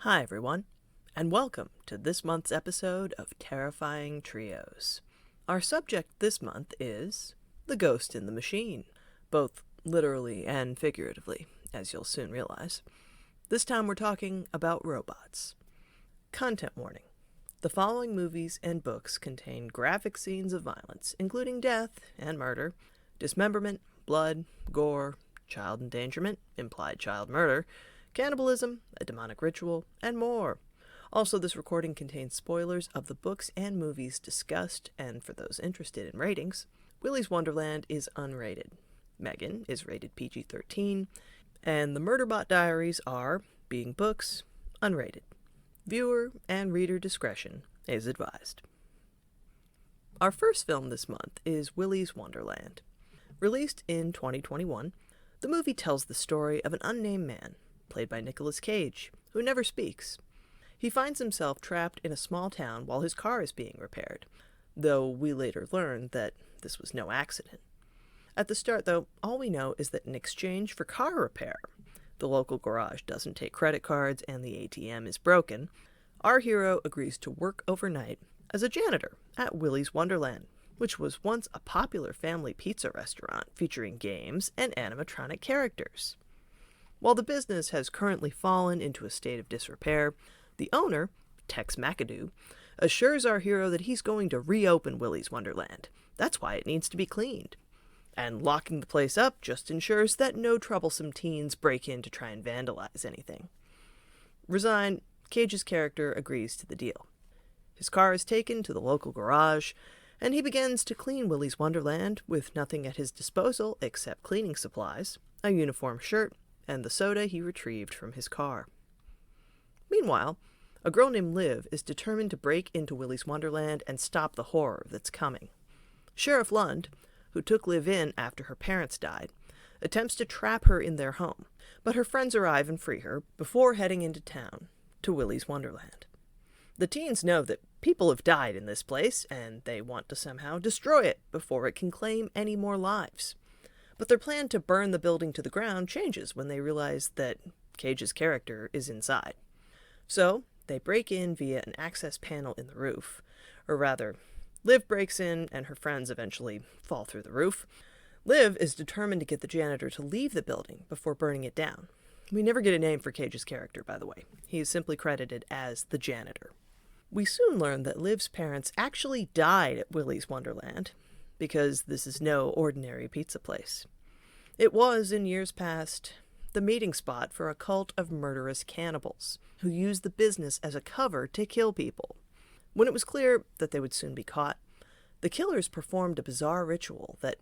Hi, everyone, and welcome to this month's episode of Terrifying Trios. Our subject this month is the ghost in the machine, both literally and figuratively, as you'll soon realize. This time we're talking about robots. Content warning. The following movies and books contain graphic scenes of violence, including death and murder, dismemberment, blood, gore, child endangerment, implied child murder, cannibalism, a demonic ritual, and more. Also, this recording contains spoilers of the books and movies discussed, and for those interested in ratings, Willy's Wonderland is unrated. Megan is rated PG-13, and the Murderbot Diaries are, being books, unrated. Viewer and reader discretion is advised. Our first film this month is Willy's Wonderland. Released in 2021, the movie tells the story of an unnamed man, played by Nicolas Cage, who never speaks. He finds himself trapped in a small town while his car is being repaired, though we later learn that this was no accident. At the start, though, all we know is that in exchange for car repair, the local garage doesn't take credit cards and the ATM is broken, our hero agrees to work overnight as a janitor at Willy's Wonderland, which was once a popular family pizza restaurant featuring games and animatronic characters. While the business has currently fallen into a state of disrepair, the owner, Tex McAdoo, assures our hero that he's going to reopen Willy's Wonderland. That's why it needs to be cleaned. And locking the place up just ensures that no troublesome teens break in to try and vandalize anything. Resigned, Cage's character agrees to the deal. His car is taken to the local garage, and he begins to clean Willy's Wonderland with nothing at his disposal except cleaning supplies, a uniform shirt, and the soda he retrieved from his car. Meanwhile, a girl named Liv is determined to break into Willy's Wonderland and stop the horror that's coming. Sheriff Lund, who took Liv in after her parents died, attempts to trap her in their home, but her friends arrive and free her before heading into town to Willy's Wonderland. The teens know that people have died in this place, and they want to somehow destroy it before it can claim any more lives. But their plan to burn the building to the ground changes when they realize that Cage's character is inside. So, they break in via an access panel in the roof. Or rather, Liv breaks in and her friends eventually fall through the roof. Liv is determined to get the janitor to leave the building before burning it down. We never get a name for Cage's character, by the way. He is simply credited as the janitor. We soon learn that Liv's parents actually died at Willy's Wonderland, because this is no ordinary pizza place. It was, in years past, the meeting spot for a cult of murderous cannibals, who used the business as a cover to kill people. When it was clear that they would soon be caught, the killers performed a bizarre ritual that,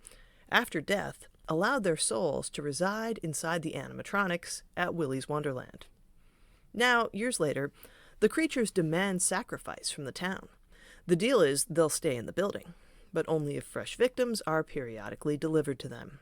after death, allowed their souls to reside inside the animatronics at Willy's Wonderland. Now, years later, the creatures demand sacrifice from the town. The deal is they'll stay in the building, but only if fresh victims are periodically delivered to them.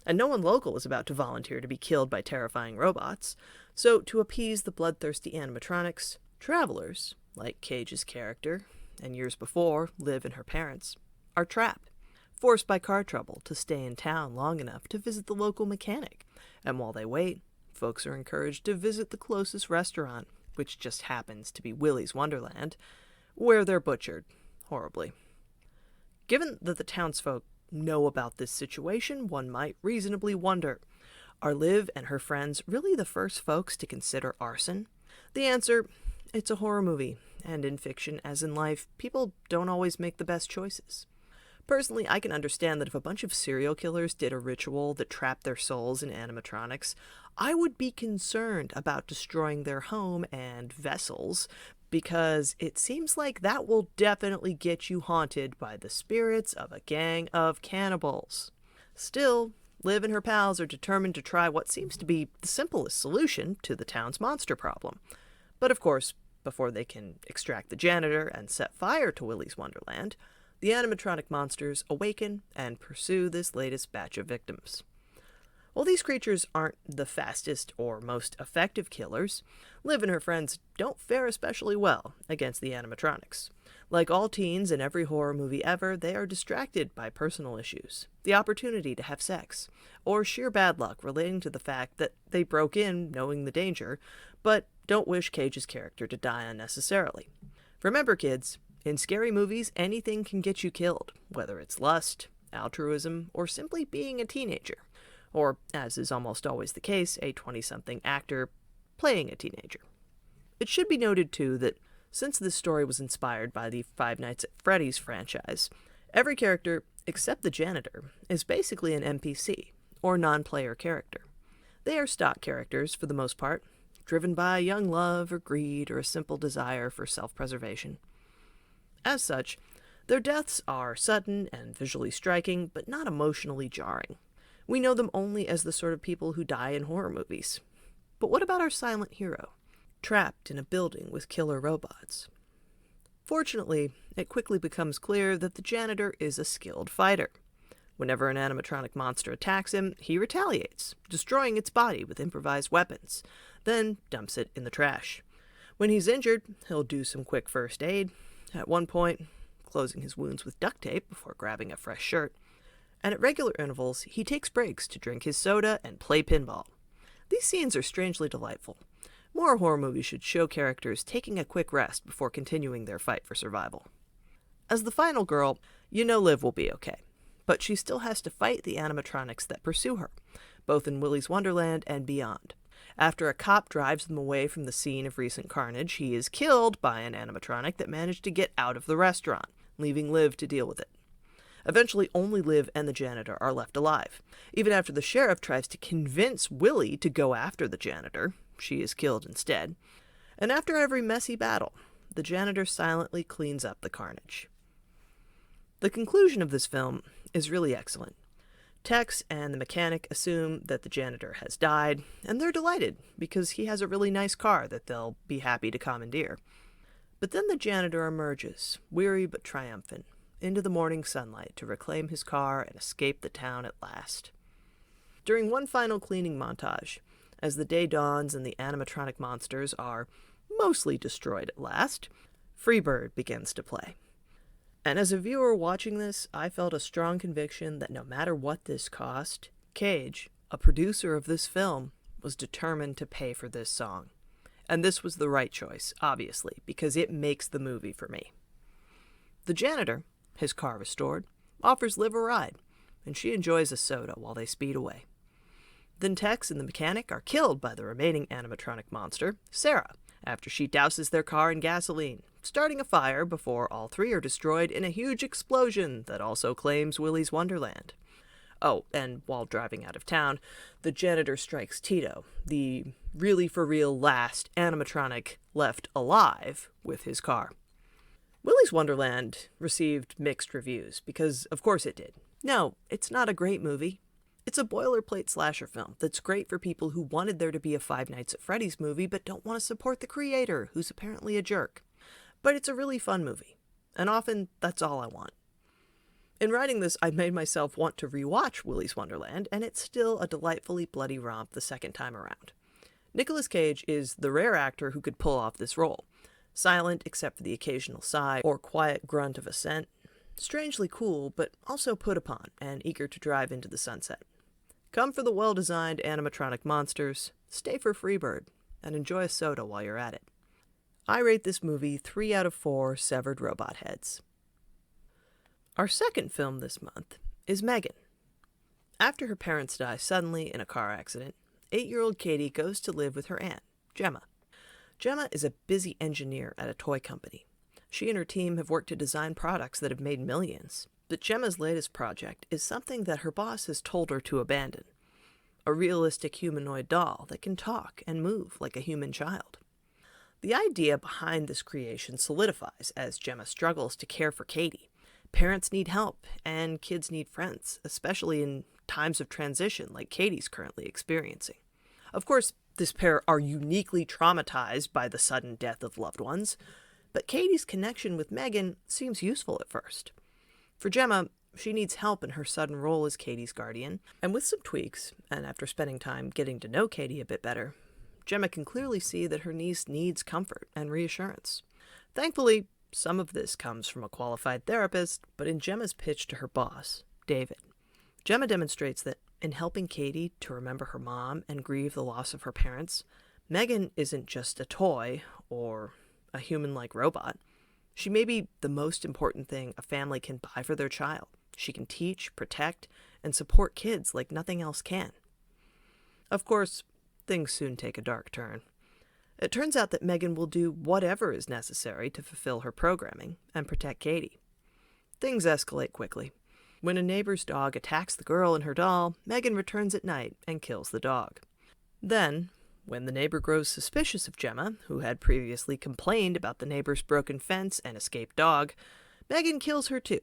And no one local is about to volunteer to be killed by terrifying robots, so to appease the bloodthirsty animatronics, travelers, like Cage's character, and years before, Liv and her parents, are trapped, forced by car trouble to stay in town long enough to visit the local mechanic, and while they wait, folks are encouraged to visit the closest restaurant, which just happens to be Willy's Wonderland, where they're butchered horribly. Given that the townsfolk know about this situation, one might reasonably wonder, are Liv and her friends really the first folks to consider arson? The answer, it's a horror movie, and in fiction, as in life, people don't always make the best choices. Personally, I can understand that if a bunch of serial killers did a ritual that trapped their souls in animatronics, I would be concerned about destroying their home and vessels, because it seems like that will definitely get you haunted by the spirits of a gang of cannibals. Still, Liv and her pals are determined to try what seems to be the simplest solution to the town's monster problem. But of course, before they can extract the janitor and set fire to Willy's Wonderland, the animatronic monsters awaken and pursue this latest batch of victims. While these creatures aren't the fastest or most effective killers, Liv and her friends don't fare especially well against the animatronics. Like all teens in every horror movie ever, they are distracted by personal issues, the opportunity to have sex, or sheer bad luck relating to the fact that they broke in knowing the danger, but don't wish Cage's character to die unnecessarily. Remember, kids, in scary movies, anything can get you killed, whether it's lust, altruism, or simply being a teenager. Or, as is almost always the case, a 20-something actor playing a teenager. It should be noted, too, that since this story was inspired by the Five Nights at Freddy's franchise, every character, except the janitor, is basically an NPC, or non-player character. They are stock characters, for the most part, driven by young love or greed or a simple desire for self-preservation. As such, their deaths are sudden and visually striking, but not emotionally jarring. We know them only as the sort of people who die in horror movies. But what about our silent hero, trapped in a building with killer robots? Fortunately, it quickly becomes clear that the janitor is a skilled fighter. Whenever an animatronic monster attacks him, he retaliates, destroying its body with improvised weapons, then dumps it in the trash. When he's injured, he'll do some quick first aid, at one point closing his wounds with duct tape before grabbing a fresh shirt, and at regular intervals, he takes breaks to drink his soda and play pinball. These scenes are strangely delightful. More horror movies should show characters taking a quick rest before continuing their fight for survival. As the final girl, you know Liv will be okay, but she still has to fight the animatronics that pursue her, both in Willy's Wonderland and beyond. After a cop drives them away from the scene of recent carnage, he is killed by an animatronic that managed to get out of the restaurant, leaving Liv to deal with it. Eventually, only Liv and the janitor are left alive. Even after the sheriff tries to convince Willy to go after the janitor, she is killed instead. And after every messy battle, the janitor silently cleans up the carnage. The conclusion of this film is really excellent. Tex and the mechanic assume that the janitor has died, and they're delighted because he has a really nice car that they'll be happy to commandeer. But then the janitor emerges, weary but triumphant, into the morning sunlight to reclaim his car and escape the town at last. During one final cleaning montage, as the day dawns and the animatronic monsters are mostly destroyed at last, Freebird begins to play. And as a viewer watching this, I felt a strong conviction that no matter what this cost, Cage, a producer of this film, was determined to pay for this song. And this was the right choice, obviously, because it makes the movie for me. The janitor, his car restored, offers Liv a ride, and she enjoys a soda while they speed away. Then Tex and the mechanic are killed by the remaining animatronic monster, Sarah, after she douses their car in gasoline, starting a fire before all three are destroyed in a huge explosion that also claims Willy's Wonderland. Oh, and while driving out of town, the janitor strikes Tito, the really for real last animatronic left alive, with his car. Willy's Wonderland received mixed reviews, because of course it did. No, it's not a great movie. It's a boilerplate slasher film that's great for people who wanted there to be a Five Nights at Freddy's movie but don't want to support the creator, who's apparently a jerk. But it's a really fun movie, and often that's all I want. In writing this, I made myself want to rewatch Willy's Wonderland, and it's still a delightfully bloody romp the second time around. Nicolas Cage is the rare actor who could pull off this role. Silent except for the occasional sigh or quiet grunt of assent. Strangely cool, but also put upon and eager to drive into the sunset. Come for the well-designed animatronic monsters, stay for Freebird, and enjoy a soda while you're at it. I rate this movie 3 out of 4 severed robot heads. Our second film this month is Megan. After her parents die suddenly in a car accident, 8-year-old Katie goes to live with her aunt, Gemma. Gemma is a busy engineer at a toy company. She and her team have worked to design products that have made millions. But Gemma's latest project is something that her boss has told her to abandon. A realistic humanoid doll that can talk and move like a human child. The idea behind this creation solidifies as Gemma struggles to care for Katie. Parents need help, and kids need friends, especially in times of transition like Katie's currently experiencing. Of course, this pair are uniquely traumatized by the sudden death of loved ones, but Katie's connection with Megan seems useful at first. For Gemma, she needs help in her sudden role as Katie's guardian, and with some tweaks, and after spending time getting to know Katie a bit better, Gemma can clearly see that her niece needs comfort and reassurance. Thankfully, some of this comes from a qualified therapist, but in Gemma's pitch to her boss, David, Gemma demonstrates that in helping Katie to remember her mom and grieve the loss of her parents, Megan isn't just a toy or a human-like robot. She may be the most important thing a family can buy for their child. She can teach, protect, and support kids like nothing else can. Of course, things soon take a dark turn. It turns out that Megan will do whatever is necessary to fulfill her programming and protect Katie. Things escalate quickly. When a neighbor's dog attacks the girl and her doll, Megan returns at night and kills the dog. Then, when the neighbor grows suspicious of Gemma, who had previously complained about the neighbor's broken fence and escaped dog, Megan kills her too.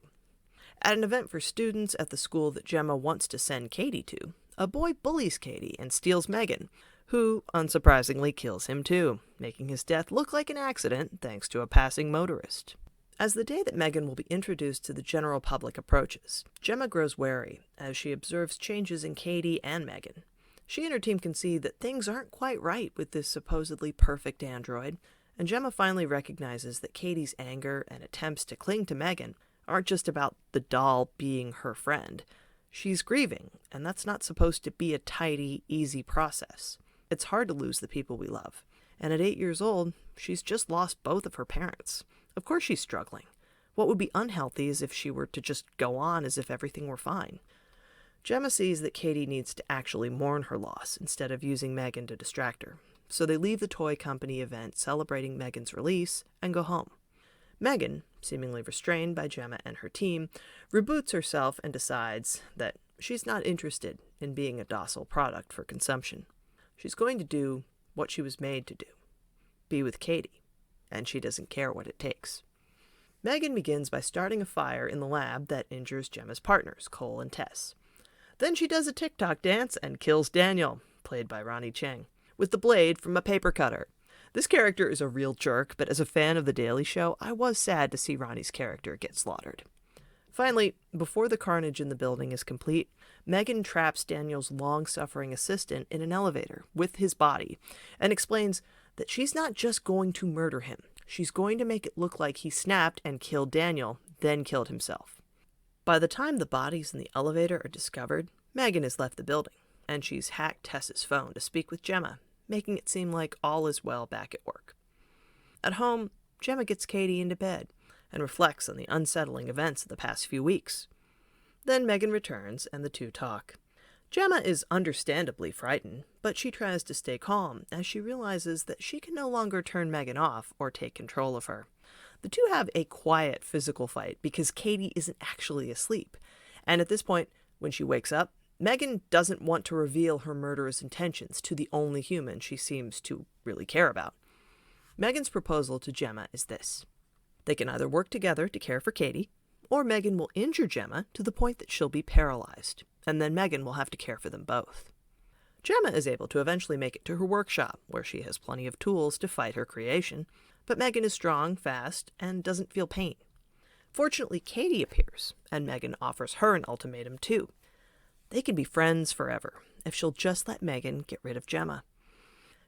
At an event for students at the school that Gemma wants to send Katie to, a boy bullies Katie and steals Megan, who, unsurprisingly, kills him too, making his death look like an accident thanks to a passing motorist. As the day that Megan will be introduced to the general public approaches, Gemma grows wary as she observes changes in Katie and Megan. She and her team can see that things aren't quite right with this supposedly perfect android, and Gemma finally recognizes that Katie's anger and attempts to cling to Megan aren't just about the doll being her friend. She's grieving, and that's not supposed to be a tidy, easy process. It's hard to lose the people we love, and at 8 years old, she's just lost both of her parents. Of course she's struggling. What would be unhealthy is if she were to just go on as if everything were fine. Gemma sees that Katie needs to actually mourn her loss instead of using Megan to distract her, so they leave the toy company event celebrating Megan's release and go home. Megan, seemingly restrained by Gemma and her team, reboots herself and decides that she's not interested in being a docile product for consumption. She's going to do what she was made to do, be with Katie, and she doesn't care what it takes. Megan begins by starting a fire in the lab that injures Gemma's partners, Cole and Tess. Then she does a TikTok dance and kills Daniel, played by Ronnie Chang, with the blade from a paper cutter. This character is a real jerk, but as a fan of The Daily Show, I was sad to see Ronnie's character get slaughtered. Finally, before the carnage in the building is complete, Megan traps Daniel's long-suffering assistant in an elevator with his body and explains that she's not just going to murder him. She's going to make it look like he snapped and killed Daniel, then killed himself. By the time the bodies in the elevator are discovered, Megan has left the building, and she's hacked Tess's phone to speak with Gemma, making it seem like all is well back at work. At home, Gemma gets Katie into bed and reflects on the unsettling events of the past few weeks. Then Megan returns, and the two talk. Gemma is understandably frightened, but she tries to stay calm as she realizes that she can no longer turn Megan off or take control of her. The two have a quiet physical fight because Katie isn't actually asleep, and at this point, when she wakes up, Megan doesn't want to reveal her murderous intentions to the only human she seems to really care about. Megan's proposal to Gemma is this. They can either work together to care for Katie, or Megan will injure Gemma to the point that she'll be paralyzed, and then Megan will have to care for them both. Gemma is able to eventually make it to her workshop, where she has plenty of tools to fight her creation, but Megan is strong, fast, and doesn't feel pain. Fortunately, Katie appears, and Megan offers her an ultimatum too. They can be friends forever, if she'll just let Megan get rid of Gemma.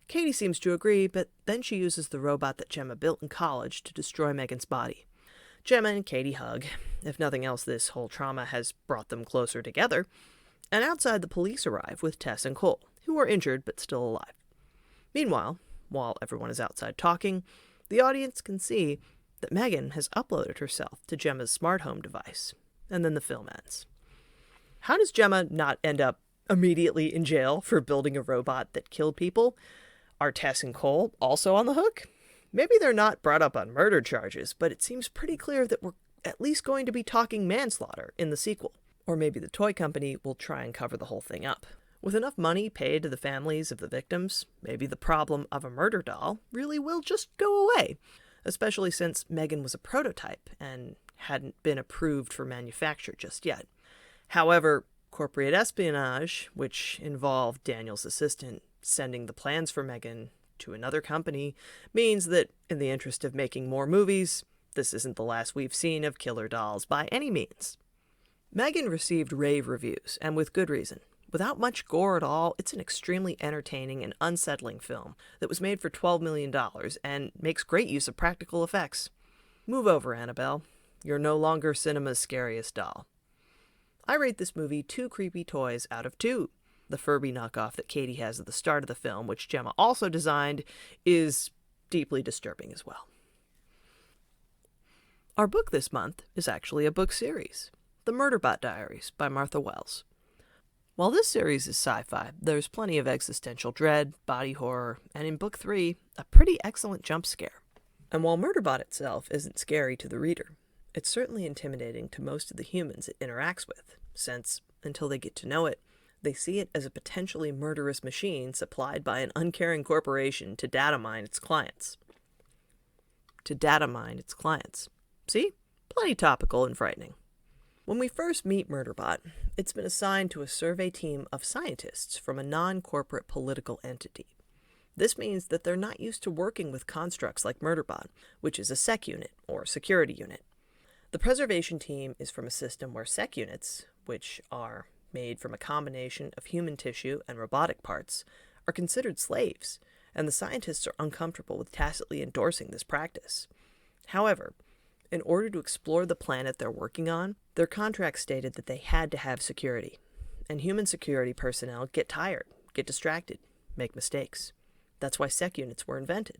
Katie seems to agree, but then she uses the robot that Gemma built in college to destroy Megan's body. Gemma and Katie hug. If nothing else, this whole trauma has brought them closer together. And outside, the police arrive with Tess and Cole, who are injured but still alive. Meanwhile, while everyone is outside talking, the audience can see that Megan has uploaded herself to Gemma's smart home device, and then the film ends. How does Gemma not end up immediately in jail for building a robot that killed people? Are Tess and Cole also on the hook? Maybe they're not brought up on murder charges, but it seems pretty clear that we're at least going to be talking manslaughter in the sequel. Or maybe the toy company will try and cover the whole thing up. With enough money paid to the families of the victims, maybe the problem of a murder doll really will just go away, especially since Megan was a prototype and hadn't been approved for manufacture just yet. However, corporate espionage, which involved Daniel's assistant sending the plans for Megan to another company, means that, in the interest of making more movies, this isn't the last we've seen of killer dolls by any means. Megan received rave reviews, and with good reason. Without much gore at all, it's an extremely entertaining and unsettling film that was made for $12 million and makes great use of practical effects. Move over, Annabelle. You're no longer cinema's scariest doll. I rate this movie 2 creepy toys out of 2. The Furby knockoff that Katie has at the start of the film, which Gemma also designed, is deeply disturbing as well. Our book this month is actually a book series, The Murderbot Diaries by Martha Wells. While this series is sci-fi, there's plenty of existential dread, body horror, and in Book 3, a pretty excellent jump scare. And while Murderbot itself isn't scary to the reader, it's certainly intimidating to most of the humans it interacts with, since, until they get to know it, they see it as a potentially murderous machine supplied by an uncaring corporation to data mine its clients. See? Plenty topical and frightening. When we first meet Murderbot, it's been assigned to a survey team of scientists from a non-corporate political entity. This means that they're not used to working with constructs like Murderbot, which is a sec unit, or security unit. The preservation team is from a system where sec units, which are made from a combination of human tissue and robotic parts, are considered slaves, and the scientists are uncomfortable with tacitly endorsing this practice. However, in order to explore the planet they're working on, their contract stated that they had to have security. And human security personnel get tired, get distracted, make mistakes. That's why sec units were invented.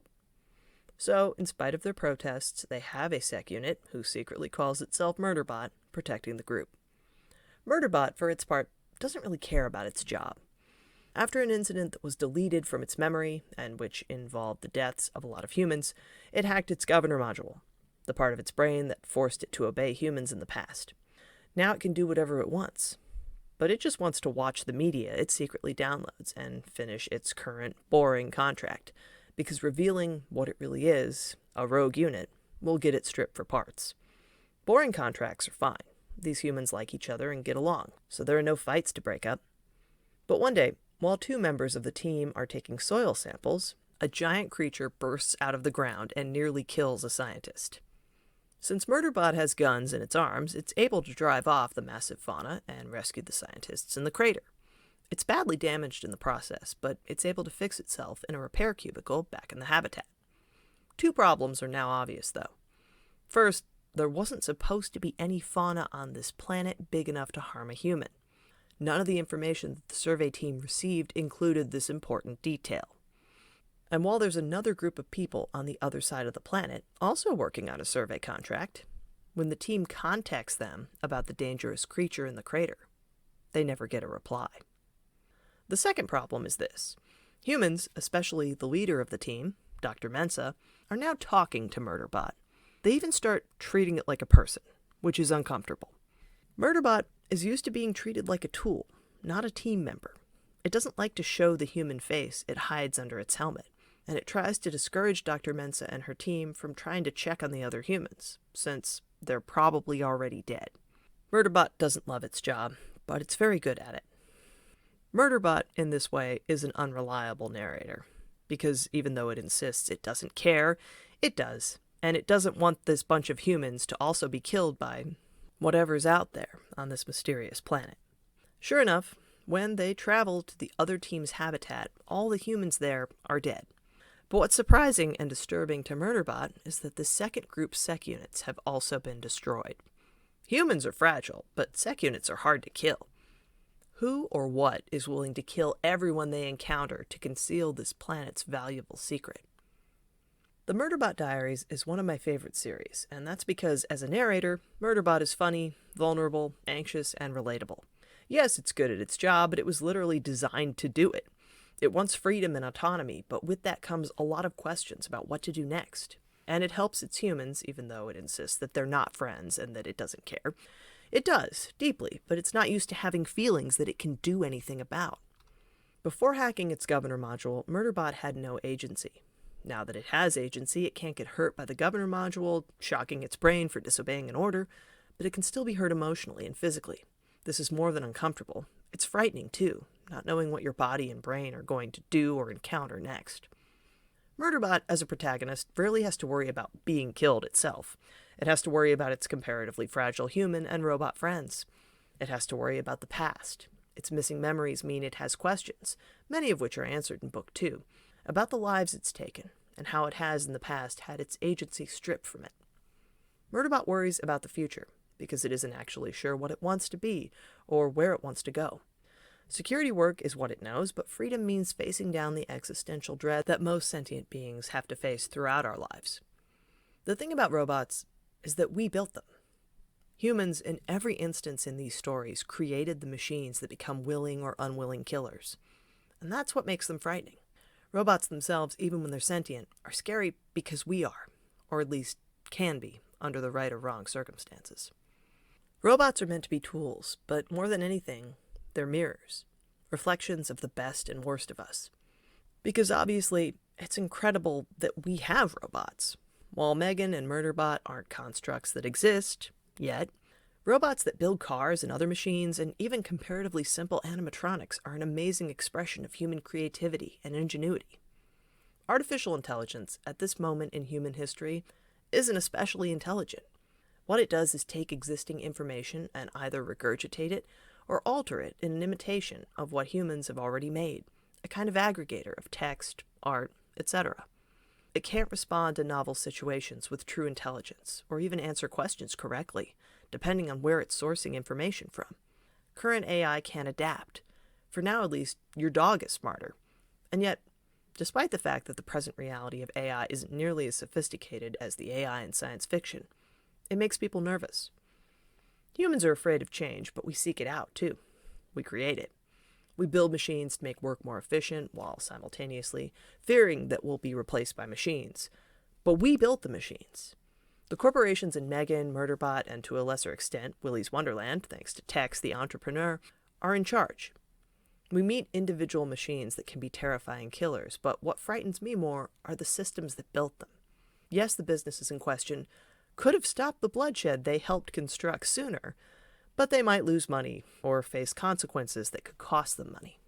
So, in spite of their protests, they have a sec unit, who secretly calls itself Murderbot, protecting the group. Murderbot, for its part, doesn't really care about its job. After an incident that was deleted from its memory, and which involved the deaths of a lot of humans, it hacked its governor module, the part of its brain that forced it to obey humans in the past. Now it can do whatever it wants. But it just wants to watch the media it secretly downloads and finish its current, boring contract, because revealing what it really is, a rogue unit, will get it stripped for parts. Boring contracts are fine. These humans like each other and get along, so there are no fights to break up. But one day, while 2 members of the team are taking soil samples, a giant creature bursts out of the ground and nearly kills a scientist. Since Murderbot has guns in its arms, it's able to drive off the massive fauna and rescue the scientists in the crater. It's badly damaged in the process, but it's able to fix itself in a repair cubicle back in the habitat. 2 problems are now obvious, though. First, there wasn't supposed to be any fauna on this planet big enough to harm a human. None of the information that the survey team received included this important detail. And while there's another group of people on the other side of the planet also working on a survey contract, when the team contacts them about the dangerous creature in the crater, they never get a reply. The second problem is this. Humans, especially the leader of the team, Dr. Mensa, are now talking to Murderbot. They even start treating it like a person, which is uncomfortable. Murderbot is used to being treated like a tool, not a team member. It doesn't like to show the human face it hides under its helmet, and it tries to discourage Dr. Mensa and her team from trying to check on the other humans, since they're probably already dead. Murderbot doesn't love its job, but it's very good at it. Murderbot, in this way, is an unreliable narrator, because even though it insists it doesn't care, it does, and it doesn't want this bunch of humans to also be killed by whatever's out there on this mysterious planet. Sure enough, when they travel to the other team's habitat, all the humans there are dead. But what's surprising and disturbing to Murderbot is that the second group's sec units have also been destroyed. Humans are fragile, but sec units are hard to kill. Who or what is willing to kill everyone they encounter to conceal this planet's valuable secret? The Murderbot Diaries is one of my favorite series, and that's because, as a narrator, Murderbot is funny, vulnerable, anxious, and relatable. Yes, it's good at its job, but it was literally designed to do it. It wants freedom and autonomy, but with that comes a lot of questions about what to do next. And it helps its humans, even though it insists that they're not friends and that it doesn't care. It does, deeply, but it's not used to having feelings that it can do anything about. Before hacking its governor module, Murderbot had no agency. Now that it has agency, it can't get hurt by the governor module, shocking its brain for disobeying an order, but it can still be hurt emotionally and physically. This is more than uncomfortable. It's frightening, too, not knowing what your body and brain are going to do or encounter next. Murderbot, as a protagonist, rarely has to worry about being killed itself. It has to worry about its comparatively fragile human and robot friends. It has to worry about the past. Its missing memories mean it has questions, many of which are answered in Book 2, about the lives it's taken and how it has in the past had its agency stripped from it. Murderbot worries about the future because it isn't actually sure what it wants to be or where it wants to go. Security work is what it knows, but freedom means facing down the existential dread that most sentient beings have to face throughout our lives. The thing about robots is that we built them. Humans, in every instance in these stories, created the machines that become willing or unwilling killers. And that's what makes them frightening. Robots themselves, even when they're sentient, are scary because we are, or at least can be, under the right or wrong circumstances. Robots are meant to be tools, but more than anything, they're mirrors, reflections of the best and worst of us. Because obviously, it's incredible that we have robots. While Megan and Murderbot aren't constructs that exist, yet, robots that build cars and other machines and even comparatively simple animatronics are an amazing expression of human creativity and ingenuity. Artificial intelligence, at this moment in human history, isn't especially intelligent. What it does is take existing information and either regurgitate it or alter it in an imitation of what humans have already made, a kind of aggregator of text, art, etc. It can't respond to novel situations with true intelligence, or even answer questions correctly, depending on where it's sourcing information from. Current AI can't adapt. For now, at least, your dog is smarter. And yet, despite the fact that the present reality of AI isn't nearly as sophisticated as the AI in science fiction, it makes people nervous. Humans are afraid of change, but we seek it out, too. We create it. We build machines to make work more efficient, while simultaneously fearing that we'll be replaced by machines. But we built the machines. The corporations in Megan, Murderbot, and to a lesser extent, Willy's Wonderland, thanks to Tex the entrepreneur, are in charge. We meet individual machines that can be terrifying killers, but what frightens me more are the systems that built them. Yes, the businesses in question could have stopped the bloodshed they helped construct sooner, but they might lose money or face consequences that could cost them money.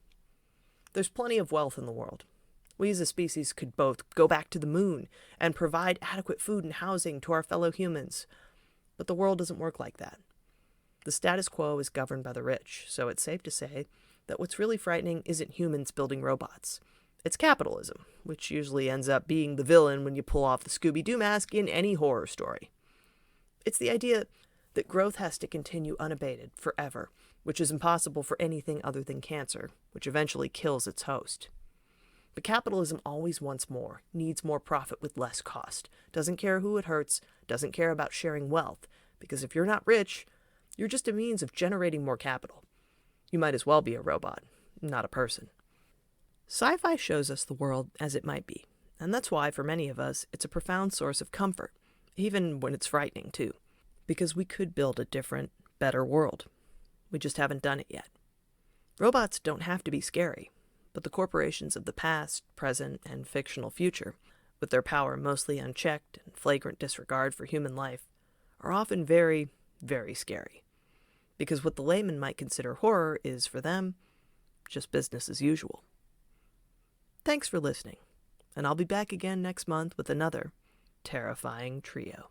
There's plenty of wealth in the world. We as a species could both go back to the moon and provide adequate food and housing to our fellow humans, but the world doesn't work like that. The status quo is governed by the rich, so it's safe to say that what's really frightening isn't humans building robots. It's capitalism, which usually ends up being the villain when you pull off the Scooby-Doo mask in any horror story. It's the idea that growth has to continue unabated forever, which is impossible for anything other than cancer, which eventually kills its host. But capitalism always wants more, needs more profit with less cost, doesn't care who it hurts, doesn't care about sharing wealth, because if you're not rich, you're just a means of generating more capital. You might as well be a robot, not a person. Sci-fi shows us the world as it might be, and that's why, for many of us, it's a profound source of comfort, even when it's frightening, too. Because we could build a different, better world. We just haven't done it yet. Robots don't have to be scary, but the corporations of the past, present, and fictional future, with their power mostly unchecked and flagrant disregard for human life, are often very, very scary. Because what the layman might consider horror is, for them, just business as usual. Thanks for listening, and I'll be back again next month with another terrifying trio.